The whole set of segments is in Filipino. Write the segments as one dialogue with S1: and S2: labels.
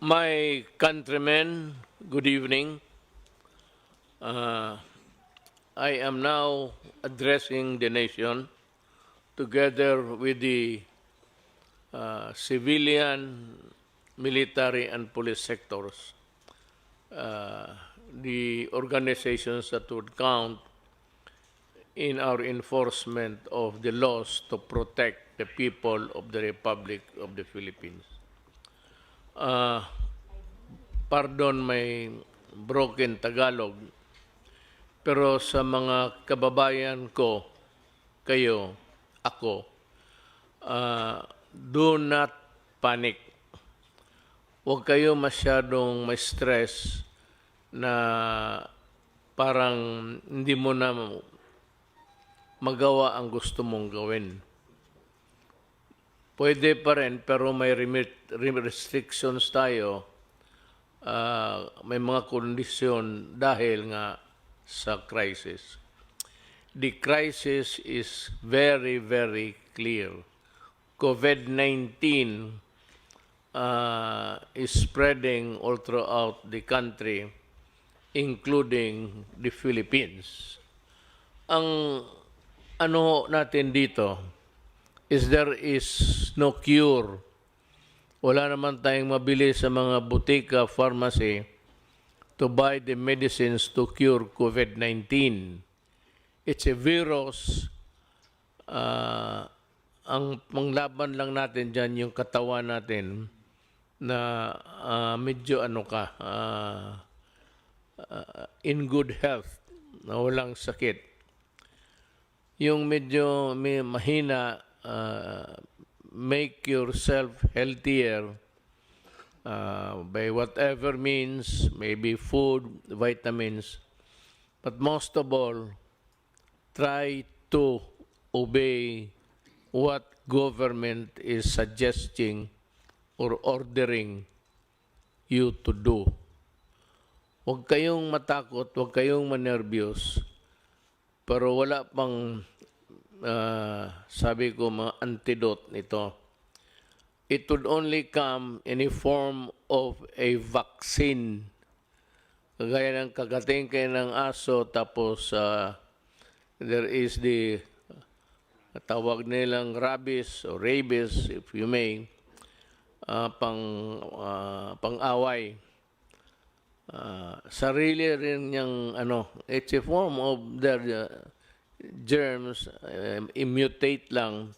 S1: My countrymen, good evening. Uh, I am now addressing the nation together with the civilian, military, and police sectors, the organizations that would count in our enforcement of the laws to protect the people of the Republic of the Philippines. Uh, Pardon my broken Tagalog, pero sa mga kababayan ko, kayo, ako, do not panic. Huwag kayo masyadong may stress na parang hindi mo na magawa ang gusto mong gawin. Pwede pa rin, pero may restrictions tayo. May mga kondisyon dahil nga sa crisis. The crisis is very, very clear. COVID-19 is spreading all throughout the country, including the Philippines. Ang ano natin dito is there is no cure. Wala naman tayong mabili sa mga butika, pharmacy to buy the medicines to cure COVID-19. It's a virus. Ang panglaban lang natin dyan yung katawan natin na medyo in good health, na walang sakit. Yung medyo mahina, make yourself healthier by whatever means, maybe food, vitamins, but most of all, try to obey what government is suggesting or ordering you to do. Huwag kayong matakot, huwag kayong manervyos, pero wala pang sabi ko, mga antidote nito. It would only come in a form of a vaccine. Kagaya ng kagating kayo ng aso, tapos there is the tawag nilang rabies or rabies, if you may, pang-away. Sarili rin niyang it's a form of their germs, mutate lang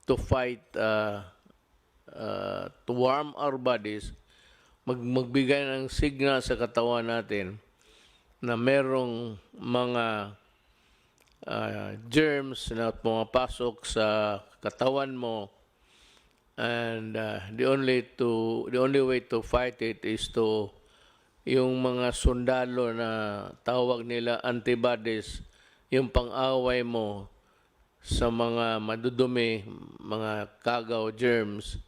S1: to fight, to warm our bodies, magbigay ng signal sa katawan natin na merong mga germs na pumapasok sa katawan mo, and the only way to fight it is to yung mga sundalo na tawag nila antibodies, yung pang-away mo sa mga madudumi, mga kagaw, germs,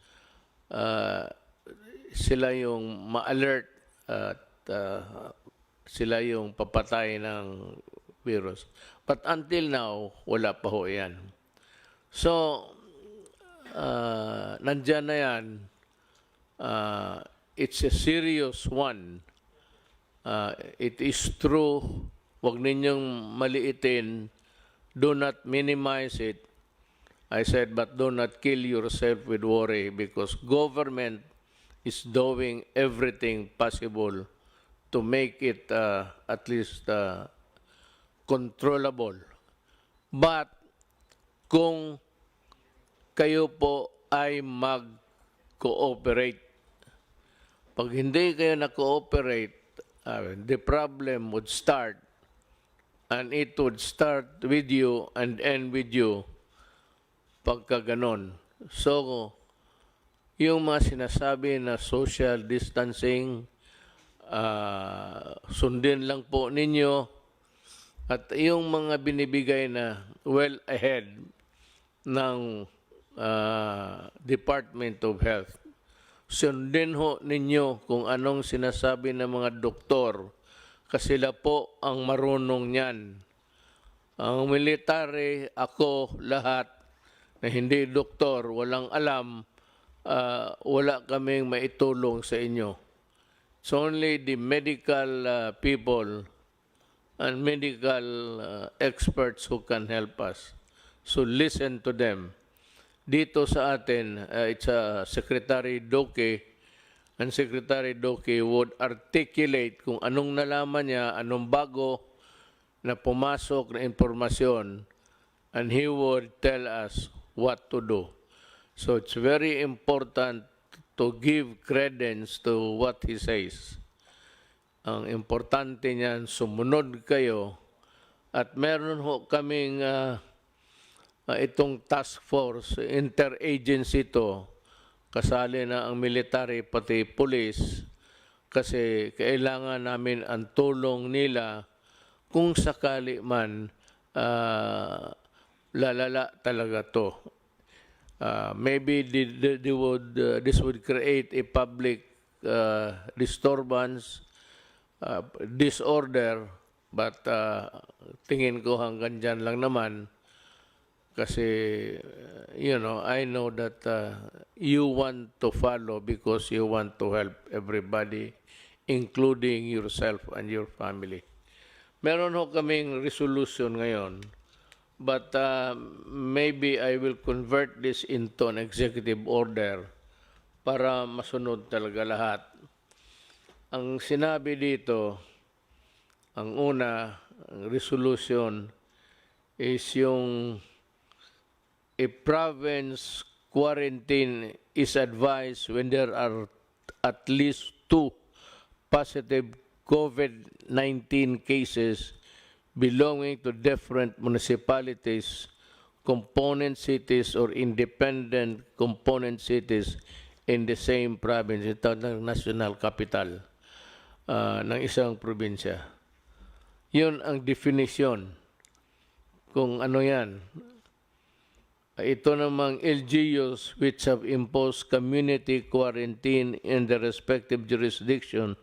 S1: sila yung ma-alert at sila yung papatay ng virus. But until now, wala pa ho yan. So, nandyan na yan. It's a serious one. It is true. Huwag ninyong maliitin. Do not minimize it. I said, but do not kill yourself with worry, because government is doing everything possible to make it at least controllable. But kung kayo po ay mag-cooperate, pag hindi kayo na-cooperate, the problem would start. And it would start with you and end with you pagka ganon. So, yung mga sinasabi na social distancing, sundin lang po ninyo. At yung mga binibigay na well ahead ng Department of Health, sundin ho ninyo kung anong sinasabi ng mga doktor, kasi sila po ang marunong niyan. Ang military, ako, lahat, na hindi doktor, walang alam, wala kaming maitulong sa inyo. It's only the medical people and medical experts who can help us. So listen to them. Dito sa atin, it's Secretary Doke, and Secretary Doke would articulate kung anong nalaman niya, anong bago na pumasok na impormasyon, and he would tell us what to do. So it's very important to give credence to what he says. Ang importante niyan, sumunod kayo. At meron ho kaming itong task force, interagency to, kasali na ang military pati police, kasi kailangan namin ang tulong nila kung sakali man lalala talaga to. Maybe this would create a public disturbance, disorder, but tingin ko hanggang dyan lang naman kasi, I know that you want to follow because you want to help everybody, including yourself and your family. Meron ho kaming resolution ngayon, but maybe I will convert this into an executive order para masunod talaga lahat. Ang sinabi dito, ang una, ang resolution, is yung a province quarantine is advised when there are at least 2 positive COVID-19 cases belonging to different municipalities, component cities, or independent component cities in the same province, ito ng national capital ng isang probinsya. Yun ang definition kung ano yan. Ito namang LGUs which have imposed community quarantine in the respective jurisdiction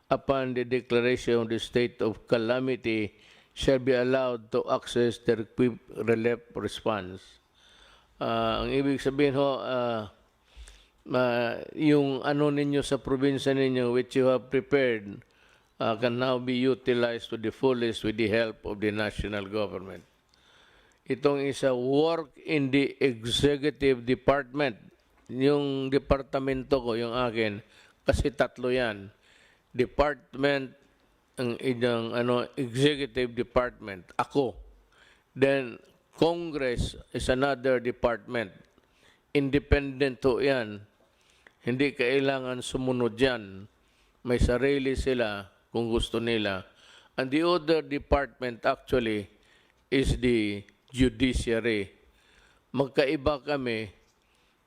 S1: upon the declaration of the state of calamity shall be allowed to access their quick relief response. Ang ibig sabihin ho, yung ano ninyo sa probinsya ninyo which you have prepared can now be utilized to the fullest with the help of the national government. Itong isa, work in the executive department. Yung departamento ko, yung akin, kasi tatlo yan. Department, ang executive department, ako. Then, Congress is another department. Independent to yan. Hindi kailangan sumunod yan. May sarili sila kung gusto nila. And the other department actually is the judiciary. Magkaiba kami,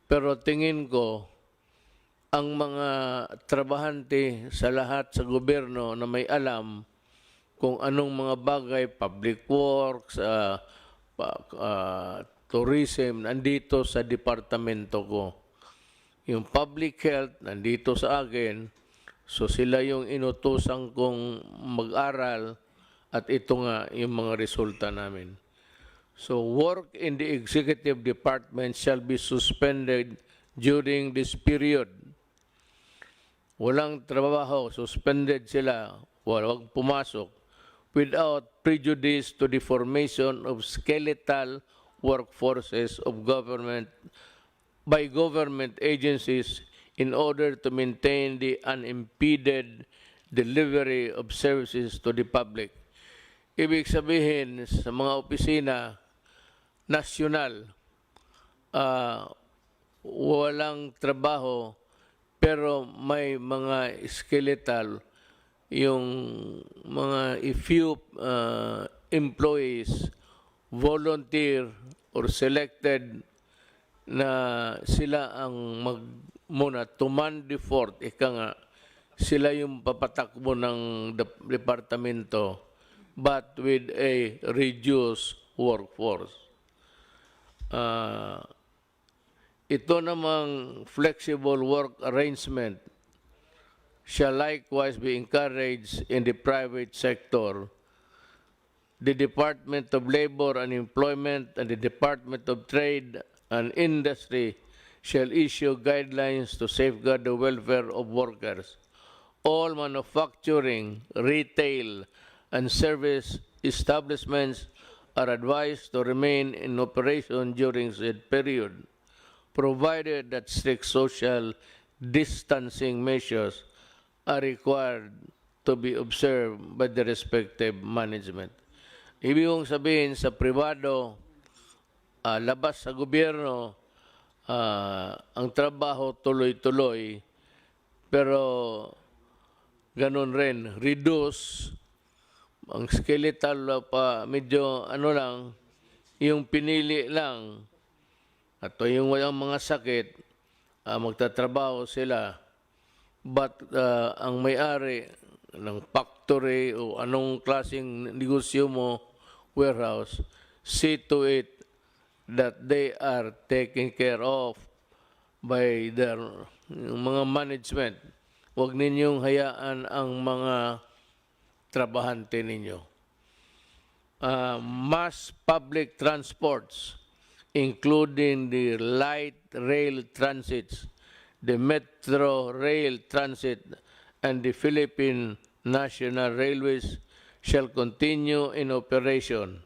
S1: pero tingin ko, ang mga trabahante sa lahat sa gobyerno na may alam kung anong mga bagay, public works, tourism, nandito sa departamento ko. Yung public health, nandito sa akin, so sila yung inutusan kong mag-aral at ito nga yung mga resulta namin. So work in the executive department shall be suspended during this period. Walang trabaho, suspended sila, walang pumasok, without prejudice to the formation of skeletal workforces of government by government agencies in order to maintain the unimpeded delivery of services to the public. Ibig sabihin sa mga opisina nasyonal, walang trabaho pero may mga skeletal, yung mga few employees volunteer or selected na sila ang muna to man the fort, ika nga, sila yung papatakbo ng departamento but with a reduced workforce. Ito namang flexible work arrangement shall likewise be encouraged in the private sector. The Department of Labor and Employment and the Department of Trade and Industry shall issue guidelines to safeguard the welfare of workers. all manufacturing, retail, and service establishments are advised to remain in operation during said period, provided that strict social distancing measures are required to be observed by the respective management. Ibig kong sabihin sa privado, labas sa gobyerno, ang trabaho tuloy-tuloy, pero ganun rin, reduce, ang skeletal pa medyo ano lang, yung pinili lang, at yung walang mga sakit, magtatrabaho sila. But ang may-ari ng factory o anong klaseng negosyo mo, warehouse, see to it that they are taken care of by their mga management. Huwag ninyong hayaan ang mga trabahante ninyo. Mass public transports, including the light rail transits, the metro rail transit, and the Philippine National Railways shall continue in operation.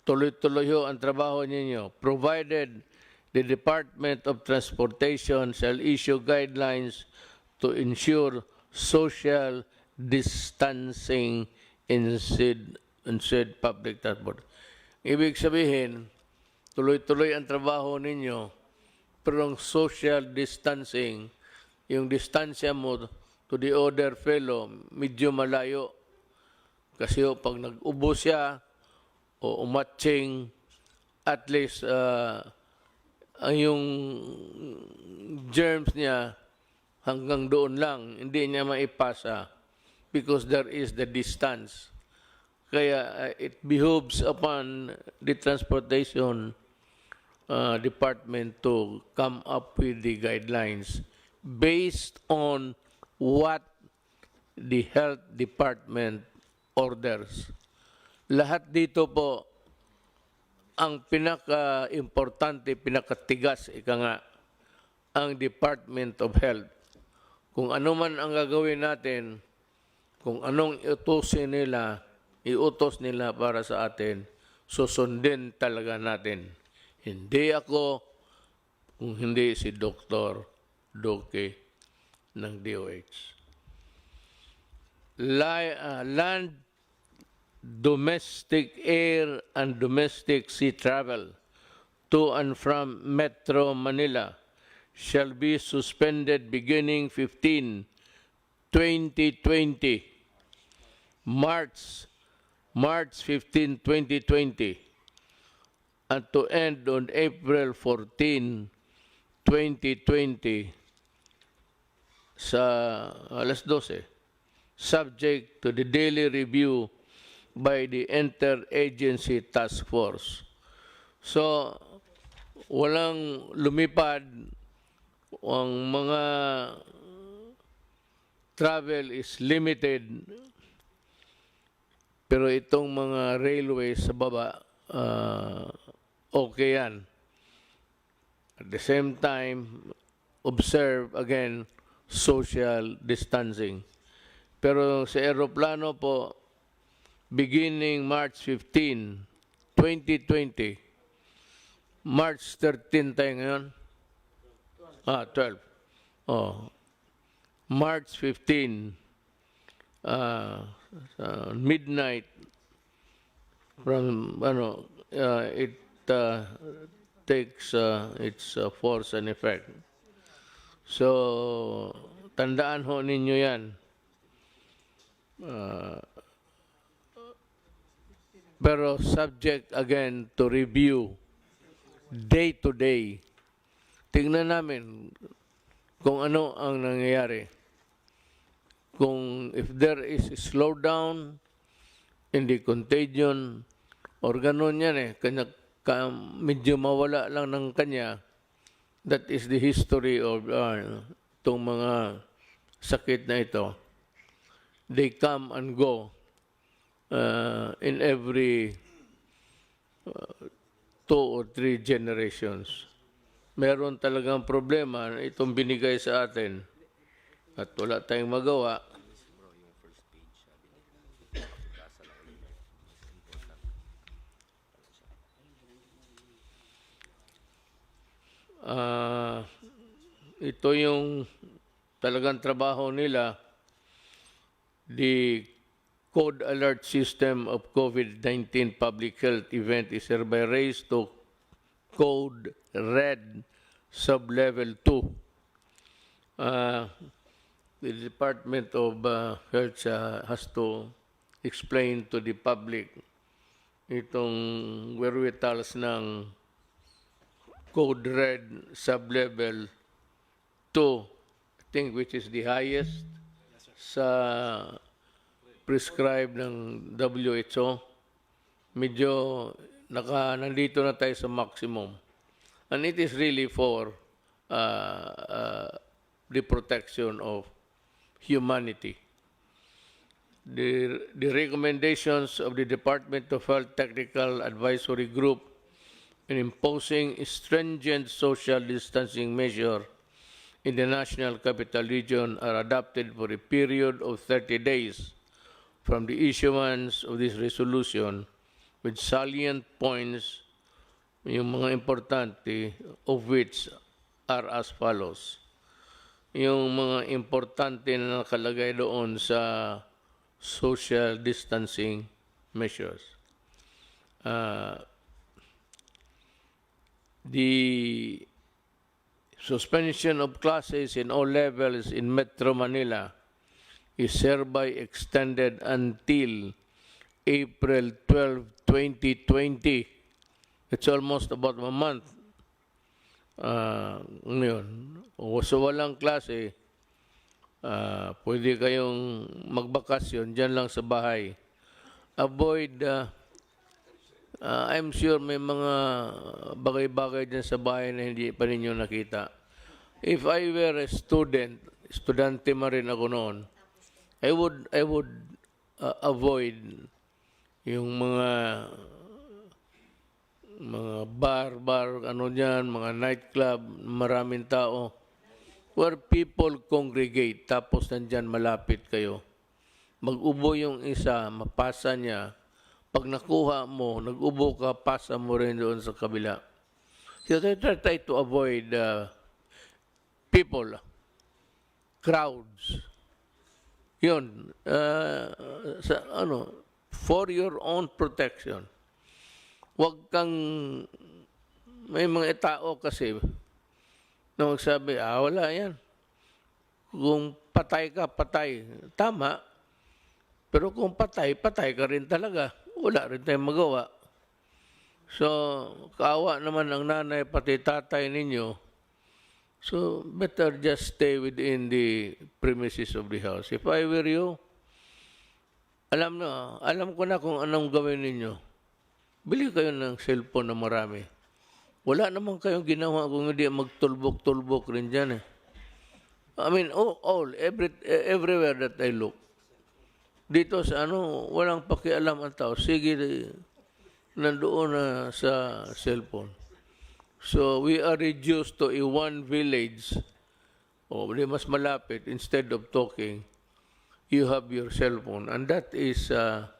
S1: Tuloy-tuloy ho ang trabaho ninyo, provided the Department of Transportation shall issue guidelines to ensure social distancing in said public transport. Ibig sabihin, tuloy-tuloy ang trabaho ninyo, pero ang social distancing, yung distansya mo to the other fellow, medyo malayo. Kasi pag nag-ubo siya o umatching, at least yung germs niya hanggang doon lang, hindi niya maipasa because there is the distance. Kaya it behooves upon the transportation department to come up with the guidelines based on what the health department orders. Lahat dito po, ang pinaka-importante, pinakatigas, ika nga, ang Department of Health. Kung ano man ang gagawin natin, kung anong iutos nila para sa atin, susundin talaga natin. Hindi ako, kung hindi si Dr. Duque ng DOH. Land, domestic air, and domestic sea travel to and from Metro Manila shall be suspended beginning 15/2020, March 15, 2020, and to end on April 14, 2020 sa alas 12, subject to the daily review by the Interagency Task Force. So, walang lumipad, ang mga travel is limited, pero itong mga railways sa baba, okay yan. At the same time, observe again social distancing. Pero sa aeroplano po, beginning March 15, 2020, March 13 tayo ngayon? 12. March 15, midnight, from, it takes its force and effect. So, tandaan ho ninyo yan. Pero subject again to review day to day. Tingnan namin kung ano ang nangyayari. Kung if there is a slowdown in the contagion or ganun yan medyo mawala lang ng kanya, that is the history of itong mga sakit na ito. They come and go in every 2 or 3 generations. Meron talagang problema itong binigay sa atin at wala tayong magawa, ah, ito yung talagang trabaho nila, the code alert system of COVID-19 public health event is hereby raised to code red sub-level 2. The Department of Health has to explain to the public itong wherewithals ng code red sub-level 2, I think, which is the highest sa prescribed ng WHO. Medyo nandito na tayo sa maximum. And it is really for the protection of humanity. The recommendations of the Department of Health Technical Advisory Group in imposing stringent social distancing measure in the National Capital Region are adopted for a period of 30 days from the issuance of this resolution, with salient points, yung mga importante, of which are as follows. Yung mga importante na nakalagay doon sa social distancing measures. The suspension of classes in all levels in Metro Manila is hereby extended until April 12, 2020. It's almost about a month. Ngayon, so walang klase, pwede kayong magbakasyon dyan lang sa bahay. Avoid, I'm sure may mga bagay-bagay dyan sa bahay na hindi pa ninyo nakita. If I were a student, estudyante ma rin ako noon, I would avoid yung mga bar, ano dyan, mga nightclub, maraming tao, where people congregate, tapos nandyan malapit kayo. Mag-ubo yung isa, mapasa niya. Pag nakuha mo, nag-ubo ka, pasa mo rin doon sa kabila. So try to avoid people, crowds. Yun, for your own protection. Huwag kang, may mga tao kasi, na magsabi, wala yan. Kung patay ka, patay. Tama. Pero kung patay, patay ka rin talaga. Wala rin tayong magawa. So, kaawa naman ang nanay, pati tatay ninyo. So, better just stay within the premises of the house. If I were you, alam ko na kung anong gawin ninyo. Bili kayo ng cellphone na marami. Wala naman kayong ginawa kung hindi magtulbok-tulbok rin dyan eh. I mean, everywhere that I look. Dito sa walang pakialam ang tao. Sige, nandoon na sa cellphone. So, we are reduced to a one village. Di mas malapit. Instead of talking, you have your cellphone. And that is a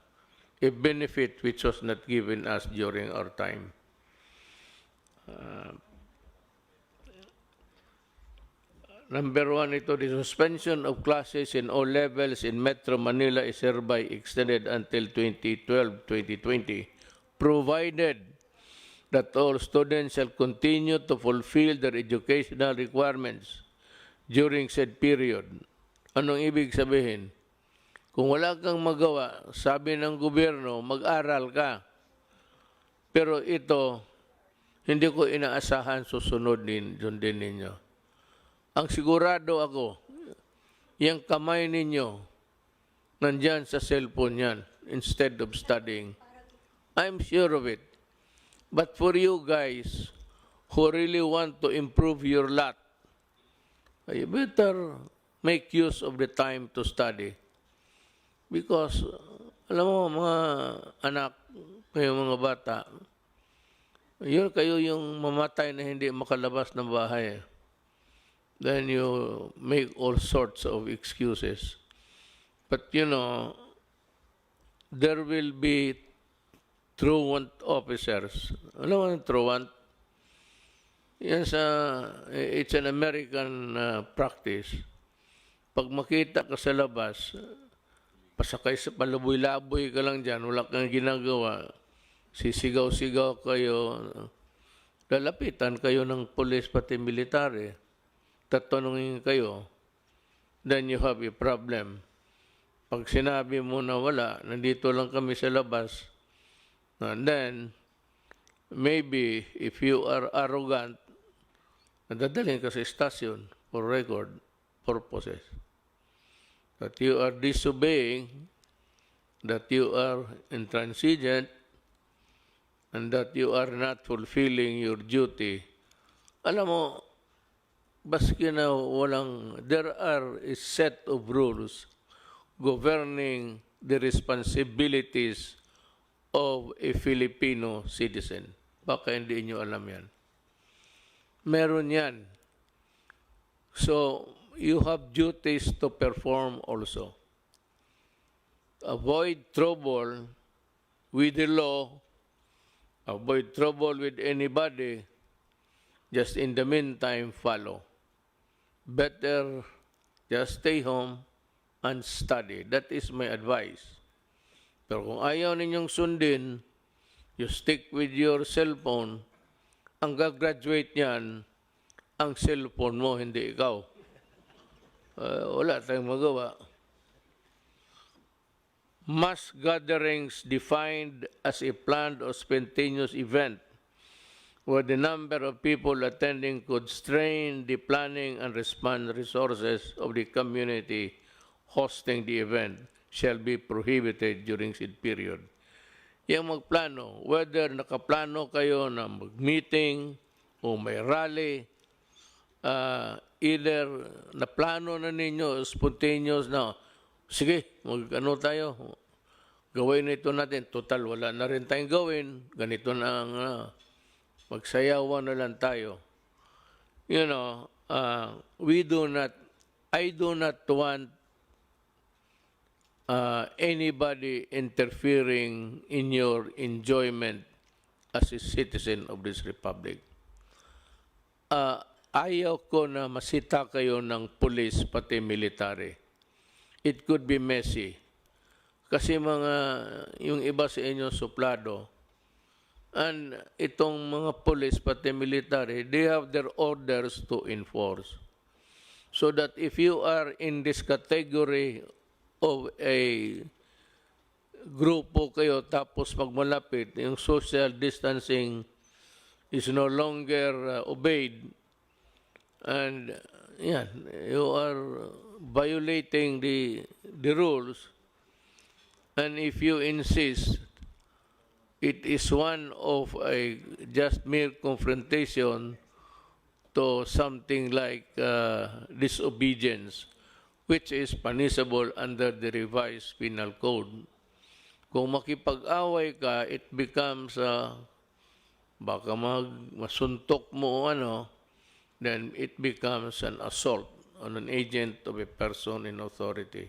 S1: benefit which was not given us during our time. Number 1, the suspension of classes in all levels in Metro Manila is hereby extended until 2012-2020, provided that all students shall continue to fulfill their educational requirements during said period. Anong ibig sabihin? Kung wala kang magawa, sabi ng gobyerno, mag-aral ka. Pero ito, hindi ko inaasahan susunod din ninyo. Ang sigurado ako, yung kamay ninyo, nandyan sa cellphone yan, instead of studying. I'm sure of it. But for you guys, who really want to improve your lot, you better make use of the time to study. Because, alam mo, mga anak, kayo mga bata, kayo yung mamatay na hindi makalabas ng bahay. then you make all sorts of excuses. But you know, there will be truant officers. Alam mo ang truant? Yan it's an American practice. Pag makita ka sa labas, pasakay sa palaboy-laboy ka lang dyan, wala kang ginagawa, sisigaw-sigaw kayo, lalapitan kayo ng pulis pati military, tatanungin kayo, then you have a problem. Pag sinabi mo na wala, nandito lang kami sa labas, and then, maybe, if you are arrogant, nadadalhin ka sa stasyon for record purposes. That you are disobeying, that you are intransigent, and that you are not fulfilling your duty. Alam mo, baski na there are a set of rules governing the responsibilities of a Filipino citizen. Baka hindi nyo alam yan. Meron yan. So, you have duties to perform also. Avoid trouble with the law, avoid trouble with anybody, just in the meantime, follow. Better just stay home and study. That is my advice. Pero kung ayaw ninyong sundin, you stick with your cellphone, ang gagraduate niyan, ang cellphone mo, hindi ikaw. Wala tayong magawa. Mass gatherings defined as a planned or spontaneous event where the number of people attending could strain the planning and response resources of the community hosting the event shall be prohibited during said period. Yung magplano, whether nakaplano kayo na mag-meeting o may rally, either naplano na ninyo, spontaneous na, sige, mag-ano tayo, gawin ito natin, total wala na rin tayong gawin, ganito na ang magsayawan na lang tayo. You know, I do not want anybody interfering in your enjoyment as a citizen of this republic. Ayaw ko na masita kayo ng police pati military. It could be messy. Kasi yung iba sa inyo suplado, and itong mga police pati military, they have their orders to enforce. So that if you are in this category of a grupo kayo tapos pag malapit, yung social distancing is no longer obeyed, and yeah, you are violating the rules, and if you insist, it is one of a just mere confrontation to something like disobedience, which is punishable under the revised penal code. Kung makipag-away ka, it becomes, baka masuntok mo then it becomes an assault on an agent of a person in authority.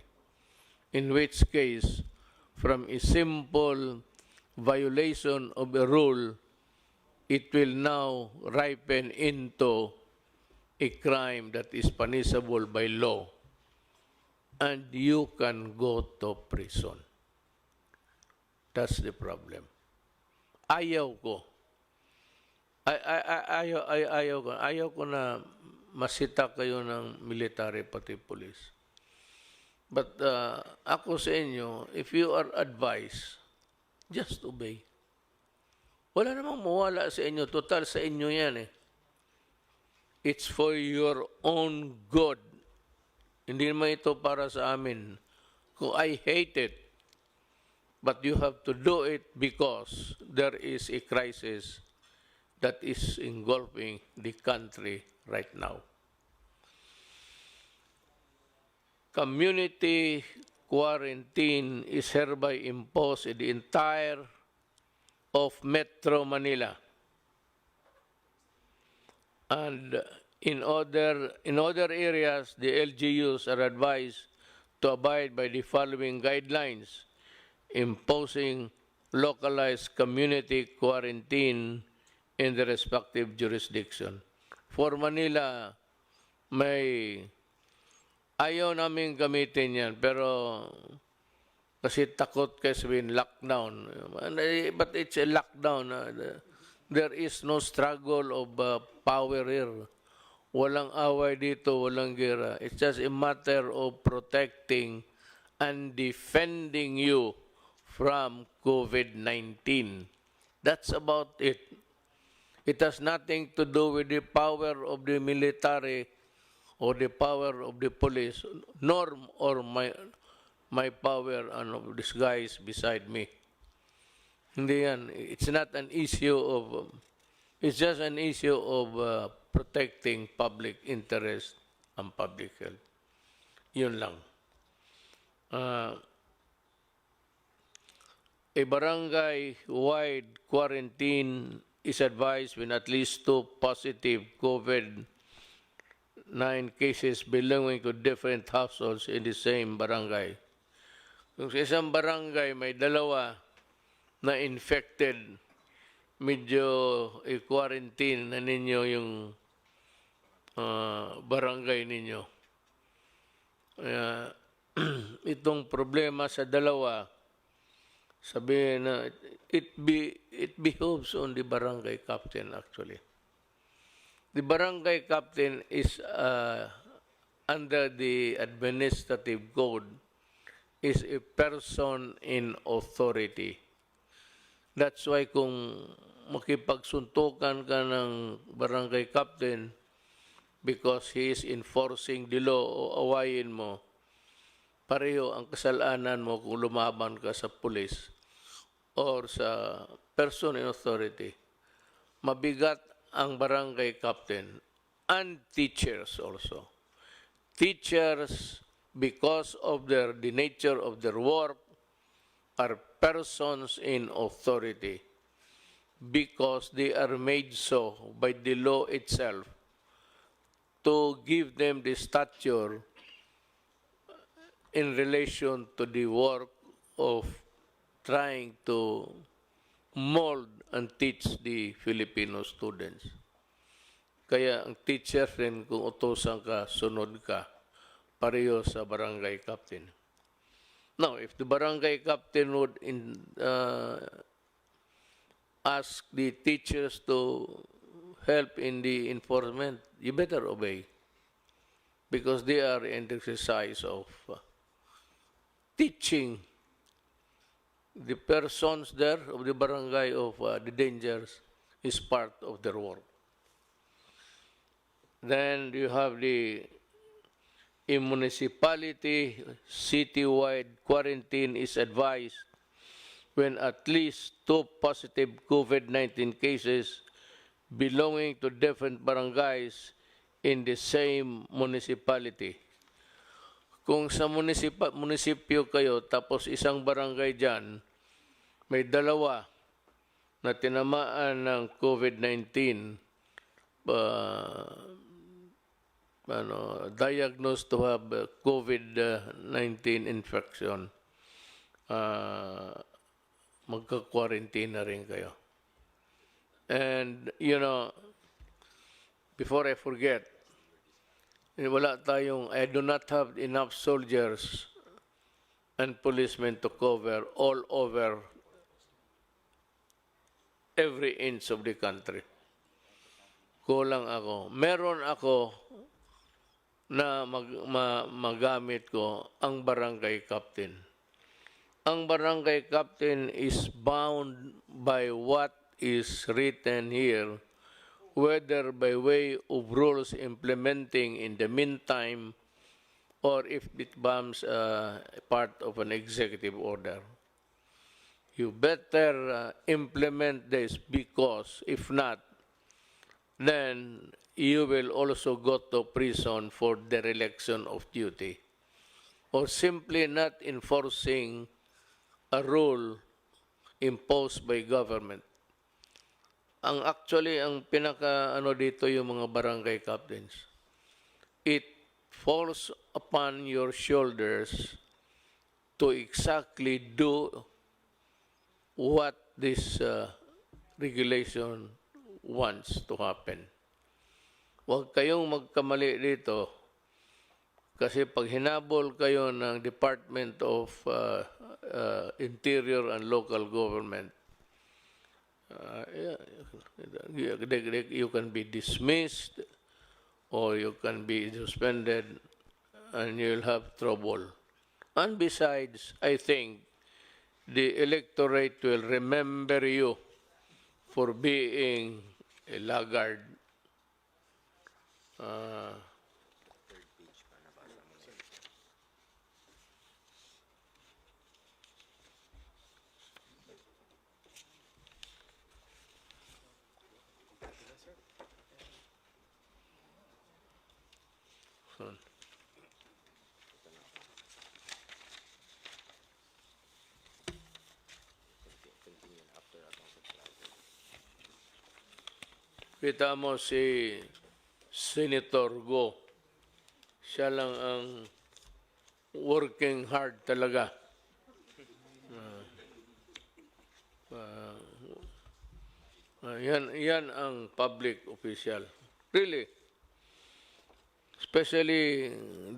S1: In which case, from a simple violation of a rule, it will now ripen into a crime that is punishable by law. And you can go to prison. That's the problem. Ayaw ko. Ayaw ko na masita kayo ng military pati police. But ako sa inyo, if you are advised, just obey. Wala namang mawala sa inyo. Total sa inyo yan eh. It's for your own good. Hindi naman ito para sa amin. Kung I hate it, but you have to do it because there is a crisis that is engulfing the country right now. Community quarantine is hereby imposed in the entire of Metro Manila. And In other areas, the LGUs are advised to abide by the following guidelines, imposing localized community quarantine in the respective jurisdiction. For Manila, may ayaw namin gamitin yan, pero kasi takot kayo sabihin lockdown. But it's a lockdown. There is no struggle of power here. Walang away dito, walang gera. It's just a matter of protecting and defending you from COVID-19. That's about it. It has nothing to do with the power of the military or the power of the police, nor or my power and this guy is beside me. Hindi yan. It's not an issue of, it's just an issue of protecting public interest and public health. Yun lang. A barangay-wide quarantine is advised when at least 2 positive COVID-19 cases belonging to different households in the same barangay. Kung sa isang barangay may dalawa na infected, medyo i-quarantine na ninyo yung barangay ninyo. Itong problema sa dalawa, sabihin na it behoves on the barangay captain actually. The barangay captain is under the administrative code is a person in authority. That's why kung makipagsuntukan ka ng barangay captain because he is enforcing the law o awayin mo, pareho ang kasalanan mo kung lumaban ka sa pulis or sa person in authority. Mabigat ang barangay captain and teachers also. Teachers, because of the nature of their work, are persons in authority because they are made so by the law itself to give them the stature in relation to the work of trying to mold and teach the Filipino students. Kaya ang teacher rin, kung utosan ka, sunod ka, pareho sa barangay captain. Now, if the barangay captain would ask the teachers to help in the enforcement, you better obey because they are in the exercise of teaching the persons there of the barangay of the dangers is part of their work. Then you have the municipality, citywide quarantine is advised when at least 2 positive COVID-19 cases belonging to different barangays in the same municipality. Kung sa munisipyo kayo, tapos isang barangay dyan, may dalawa na tinamaan ng COVID-19, diagnosed to have COVID-19 infection, magka-quarantine na rin kayo. And, you know, before I forget, wala tayong, I do not have enough soldiers and policemen to cover all over every inch of the country. Kulang ako. Meron ako na magamit ko ang barangay captain. Ang barangay captain is bound by what is written here, whether by way of rules implementing in the meantime or if it becomes part of an executive order. You better implement this because if not, then you will also go to prison for dereliction of duty or simply not enforcing a rule imposed by government. ang pinaka ano dito yung mga barangay captains. It falls upon your shoulders to exactly do what this regulation wants to happen. Huwag kayong magkamali dito kasi pag hinabol kayo ng Department of Interior and Local Government, you can be dismissed or you can be suspended and you'll have trouble. And besides, I think the electorate will remember you for being a laggard. Kita mo si Senator Go, siya lang ang working hard talaga. Yan ang public official. Really. Especially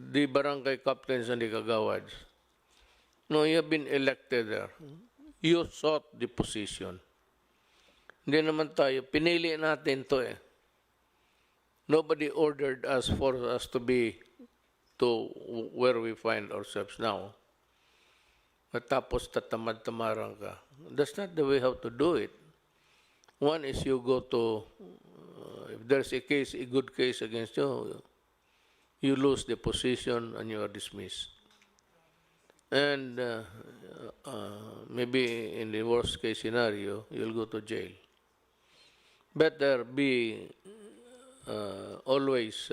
S1: the barangay captains and the kagawads. No, you have been elected there. You sought the position. Hindi naman tayo. Pinili natin to eh. Nobody ordered us for us to be to where we find ourselves now. Matapos tatamad-tamaran ka. That's not the way how to do it. One is you go to, if there's a case, a good case against you, you lose the position and you are dismissed. And maybe in the worst case scenario, you'll go to jail. Better be always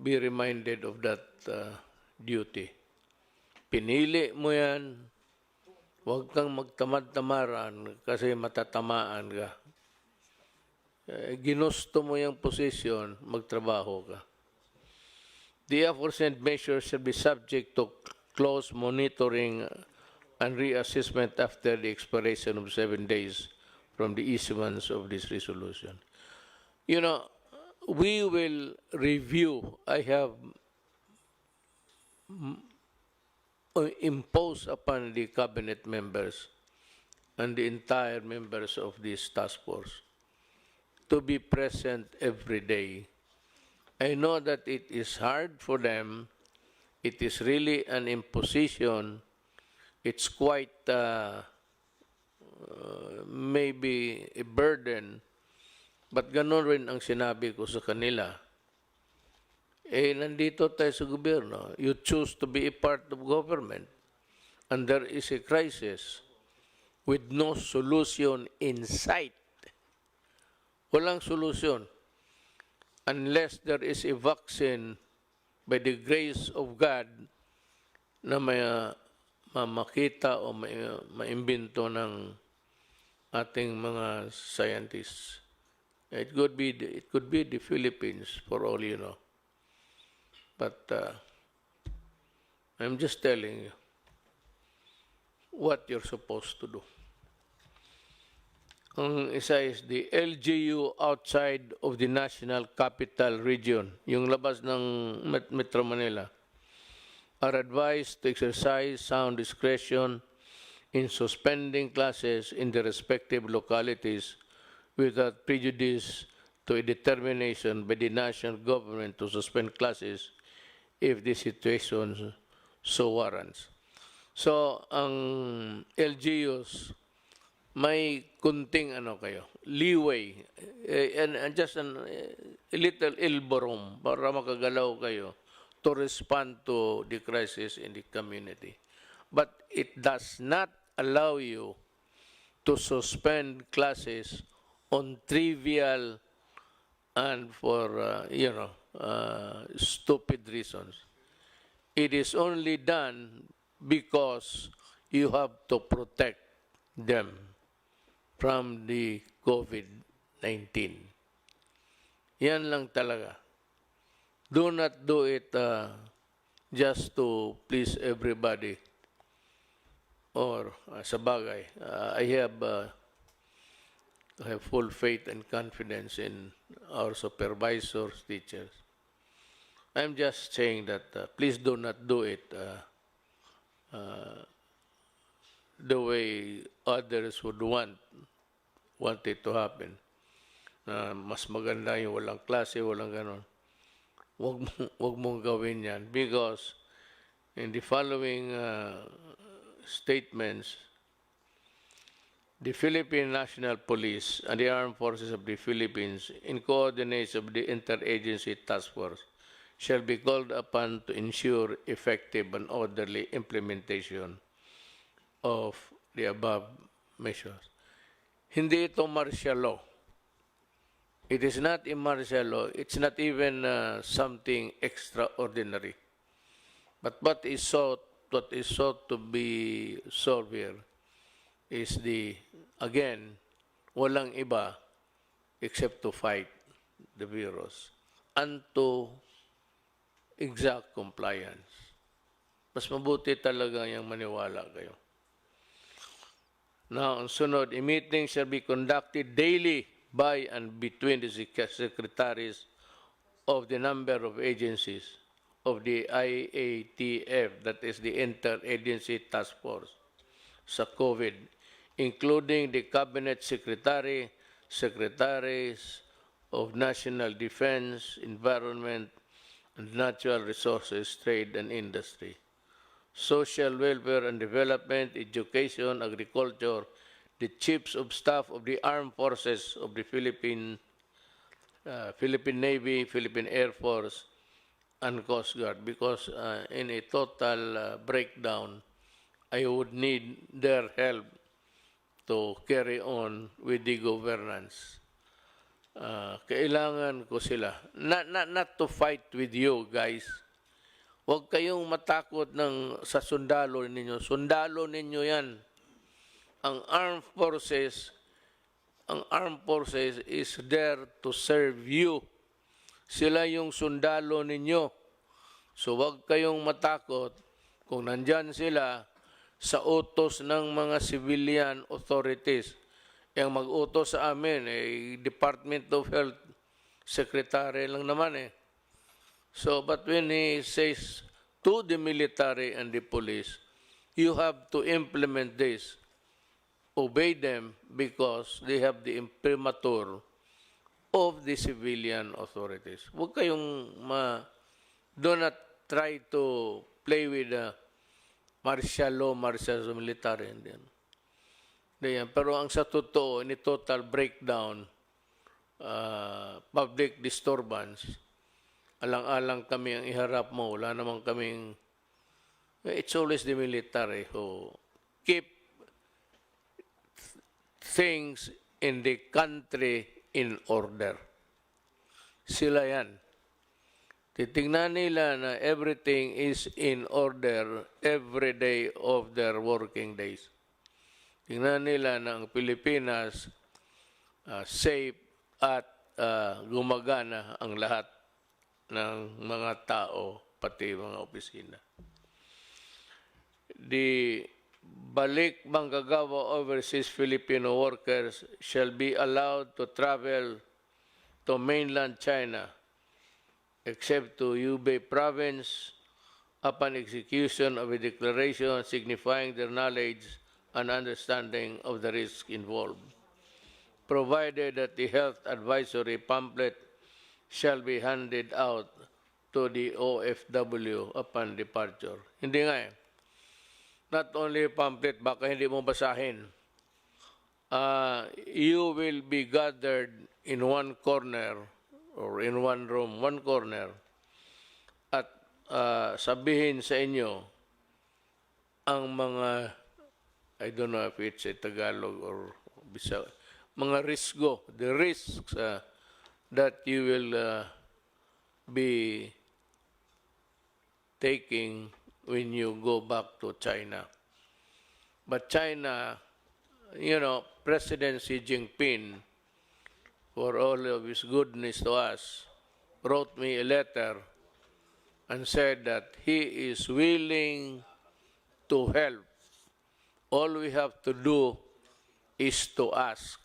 S1: be reminded of that duty. Pinili mo yan, huwag kang magtamad-tamaran kasi matatamaan ka. Ginusto mo yung posisyon, magtrabaho ka. The aforesaid measures shall be subject to close monitoring and reassessment after the expiration of 7 days from the issuance of this resolution. You know, we will review. I have imposed upon the cabinet members and the entire members of this task force to be present every day. I know that it is hard for them. It is really an imposition. It's quite maybe a burden, but ganon rin ang sinabi ko sa kanila. Nandito tayo sa gobyerno. You choose to be a part of government, and there is a crisis with no solution in sight. Walang solution unless there is a vaccine by the grace of God na may makita o maimbento ng ating mga scientists. It could be the Philippines for all you know. But I'm just telling you what you're supposed to do. Ang isa is the LGU outside of the National Capital Region, yung labas ng Metro Manila, are advised to exercise sound discretion in suspending classes in the respective localities without prejudice to a determination by the national government to suspend classes if the situation so warrants. So, ang LGUs, may kunting leeway, and just a little elbow room para makagalaw kayo to respond to the crisis in the community. But it does not allow you to suspend classes on trivial and for, stupid reasons. It is only done because you have to protect them. from the COVID-19. Yan lang talaga. Do not do it just to please everybody. Or sa bagay, I have full faith and confidence in our supervisors, teachers. I'm just saying that please do not do it the way others would want it to happen. Mas maganda yung walang klase, walang ganon. Wag mong gawin yan because in the following statements, the Philippine National Police and the Armed Forces of the Philippines, in coordination with the Interagency Task Force, shall be called upon to ensure effective and orderly implementation of the above measures. Hindi ito martial law. It is not a martial law. It's not even something extraordinary. But what is sought to be solved here is again, walang iba except to fight the virus and to exact compliance. Mas mabuti talaga yung maniwala kayo. Now, ang sunod, a meeting shall be conducted daily by and between the secretaries of the number of agencies of the IATF, that is the Interagency Task Force, sa COVID, including the Cabinet Secretary, Secretaries of National Defense, Environment, and Natural Resources, Trade and Industry, Social Welfare and Development, Education, Agriculture, the Chiefs of Staff of the Armed Forces of the Philippine Navy, Philippine Air Force, and Coast Guard, because in a total breakdown, I would need their help to carry on with the governance. Kailangan ko sila. Not to fight with you guys. Huwag kayong matakot sa sundalo ninyo. Sundalo ninyo yan. Ang armed forces is there to serve you. Sila yung sundalo ninyo. So huwag kayong matakot kung nandyan sila sa utos ng mga civilian authorities. Yung mag-utos sa amin, Department of Health Secretary lang naman eh. So, but when he says to the military and the police, you have to implement this. Obey them because they have the imprimatur of the civilian authorities. Huwag kayong do not try to play with martial law, military. Pero ang sa totoo, ni total breakdown, public disturbance, alang-alang kami ang iharap mo. Wala naman kaming, it's always the military who keep things in the country in order. Sila yan. Titingnan nila na everything is in order every day of their working days. Tingnan nila na ang Pilipinas safe at gumagana ang lahat ng mga tao, pati mga opisina. The balik manggagawa overseas Filipino workers shall be allowed to travel to mainland China except to Hubei province upon execution of a declaration signifying their knowledge and understanding of the risk involved, provided that the health advisory pamphlet shall be handed out to the OFW upon departure. Hindi nga eh. Not only pamphlet, baka hindi mo basahin. You will be gathered in one corner or in one room, one corner, at sabihin sa inyo ang mga, I don't know if it's a Tagalog or Bisaya, mga risgo, the risks that you will be taking when you go back to China. But China, President Xi Jinping, for all of his goodness to us, wrote me a letter and said that he is willing to help. All we have to do is to ask.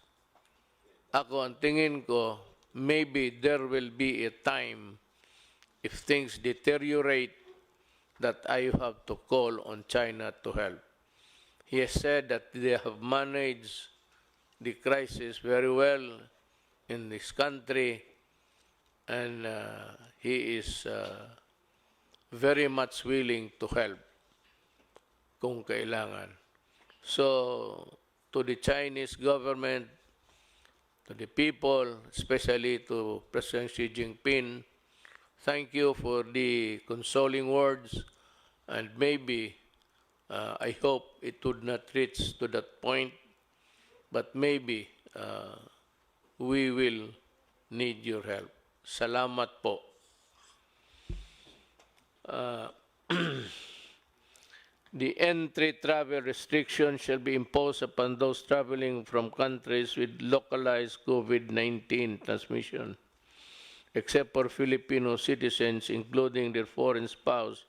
S1: Ako, ang tingin ko, maybe there will be a time if things deteriorate that I have to call on China to help. He has said that they have managed the crisis very well in this country, and he is very much willing to help kung kailangan. So, to the Chinese government, to the people, especially to President Xi Jinping, thank you for the consoling words, and maybe, I hope it would not reach to that point, but maybe we will need your help. Salamat po. The entry travel restriction shall be imposed upon those traveling from countries with localized COVID-19 transmission, except for Filipino citizens, including their foreign spouse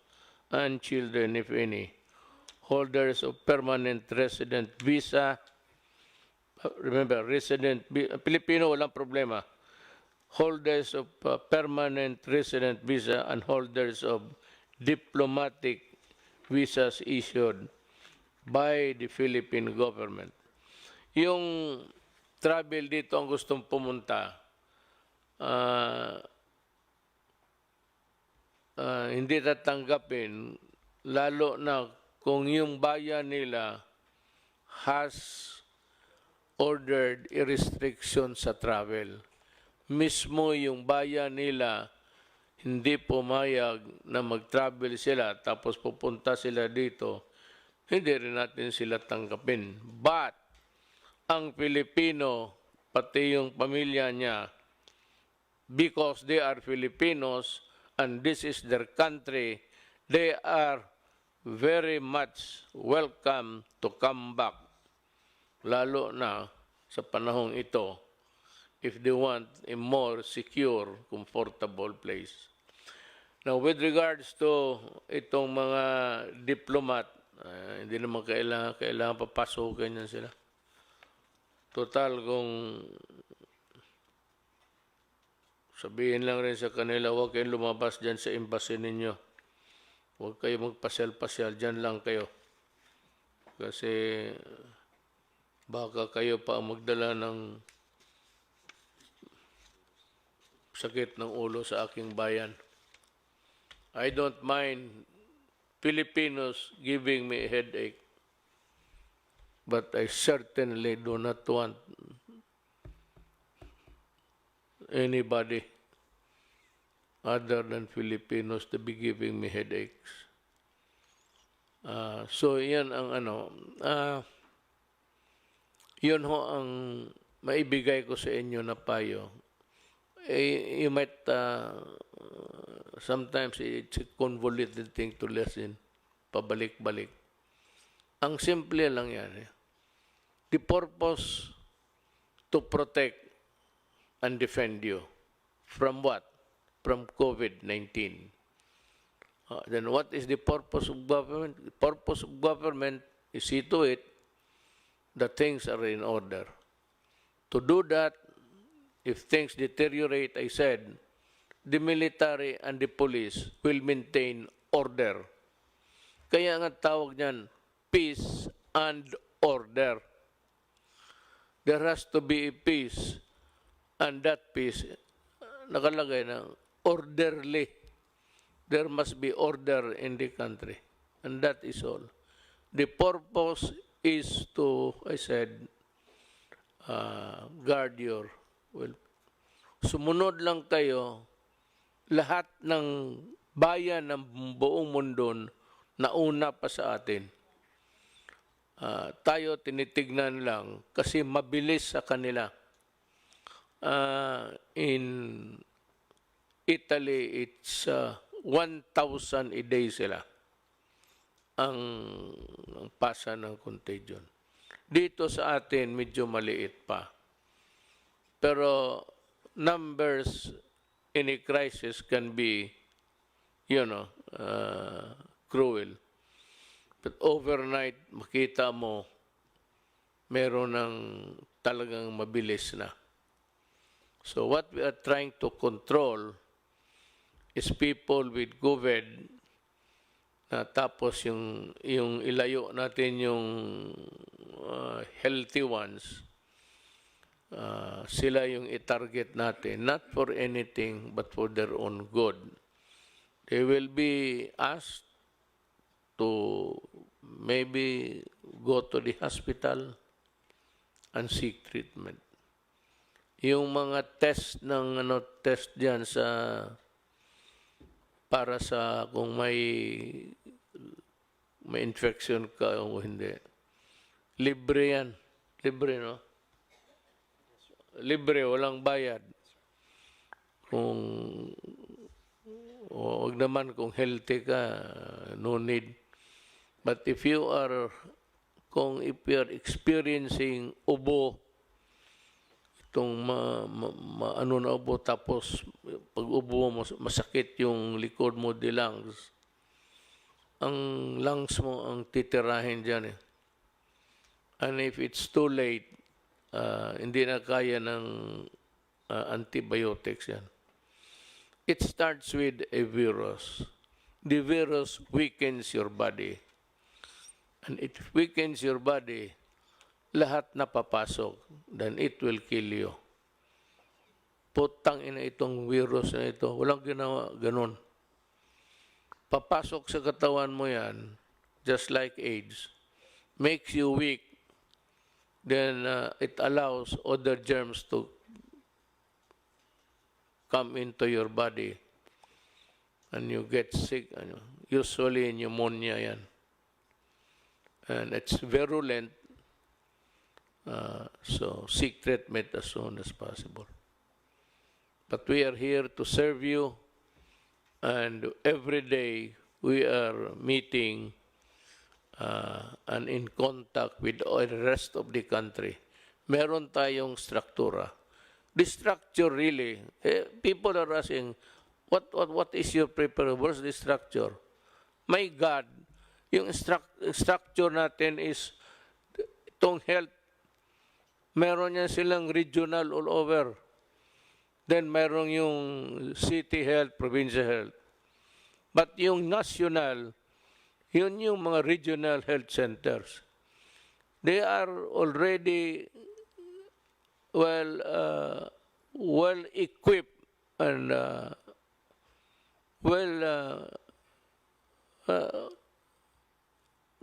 S1: and children, if any, holders of permanent resident visa. Remember, Filipino, walang problema. Holders of permanent resident visa and holders of diplomatic visas issued by the Philippine government. Yung travel dito ang gustong pumunta, hindi tatanggapin, lalo na kung yung bayan nila has ordered a restriction sa travel. Mismo yung bayan nila hindi pumayag na mag-travel sila tapos pupunta sila dito, hindi rin natin sila tanggapin. But, ang Pilipino, pati yung pamilya niya, because they are Filipinos and this is their country, they are very much welcome to come back, lalo na sa panahong ito, if they want a more secure, comfortable place. Now, with regards to itong mga diplomat, hindi naman kailangan papasukin yan sila. Total, kung sabihin lang rin sa kanila, huwag kayong lumabas dyan sa embassy ninyo. Huwag kayo magpasyal-pasyal, dyan lang kayo. Kasi baka kayo pa ang magdala ng sakit ng ulo sa aking bayan. I don't mind Filipinos giving me a headache, but I certainly do not want anybody other than Filipinos to be giving me headaches. So yan ang yun ho ang maibigay ko sa inyo na payo. You might, sometimes it's a convoluted thing to listen, pabalik-balik. Ang simple lang yan. The purpose to protect and defend you. From what? From COVID-19. Then what is the purpose of government? The purpose of government is see to it that things are in order. To do that, if things deteriorate, I said, the military and the police will maintain order. Kaya nga tawag niyan, peace and order. There has to be a peace, and that peace, nakalagay na, orderly. There must be order in the country, and that is all. The purpose is to, I said, guard your well. Sumunod lang kayo, lahat ng bayan ng buong mundo nauna pa sa atin. Tayo tinitignan lang kasi mabilis sa kanila. In Italy, it's 1,000 a day sila ang pasa ng contagion. Dito sa atin, medyo maliit pa. Pero numbers in a crisis can be, cruel. But overnight, makita mo, meron ng talagang mabilis na. So what we are trying to control is people with COVID na tapos yung ilayo natin yung healthy ones, sila yung i-target natin, not for anything but for their own good. They will be asked to maybe go to the hospital and seek treatment. Yung mga test ng test diyan sa para sa kung may infection ka o hindi. Libre yan. Libre, no? Libre, walang bayad. Wag naman kung healthy ka, no need. But if you are experiencing ubo, itong ano na ubo, tapos pag ubo mo, masakit yung likod mo, the lungs, ang lungs mo ang titirahin dyan eh. And if it's too late, hindi na kaya ng antibiotics yan. It starts with a virus. The virus weakens your body. And it weakens your body, lahat na papasok, then it will kill you. Putang ina itong virus na ito, walang ginawa, ganun. Papasok sa katawan mo yan, just like AIDS, makes you weak, then it allows other germs to come into your body, and you get sick, usually pneumonia yan. And it's virulent, so seek treatment as soon as possible. But we are here to serve you, and every day we are meeting and in contact with the rest of the country. Meron tayong struktura. The structure really, people are asking, what is your preparation? What's the structure? My God, yung structure natin is itong health. Meron yan silang regional all over. Then meron yung city health, provincial health. But yung national, yun yung mga regional health centers. They are already well equipped and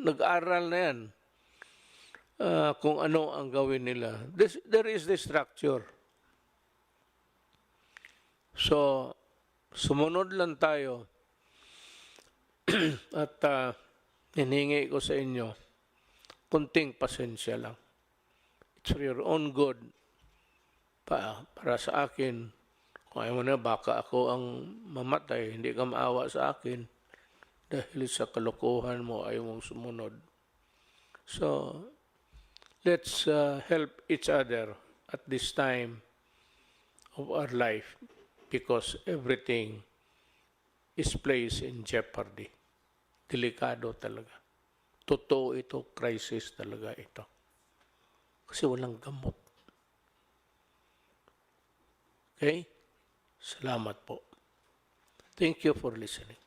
S1: nag-aral na yan kung ano ang gawin nila. There is the structure. So, sumunod lang tayo at hiningi ko sa inyo, kunting pasensya lang. It's for your own good. Para sa akin, kung ayaw mo na, baka ako ang mamatay, hindi ka maawa sa akin dahil sa kalokohan mo, ayaw mong sumunod. So, let's help each other at this time of our life because everything is placed in jeopardy. Delikado talaga. Totoo ito, crisis talaga ito. Kasi walang gamot. Okay? Salamat po. Thank you for listening.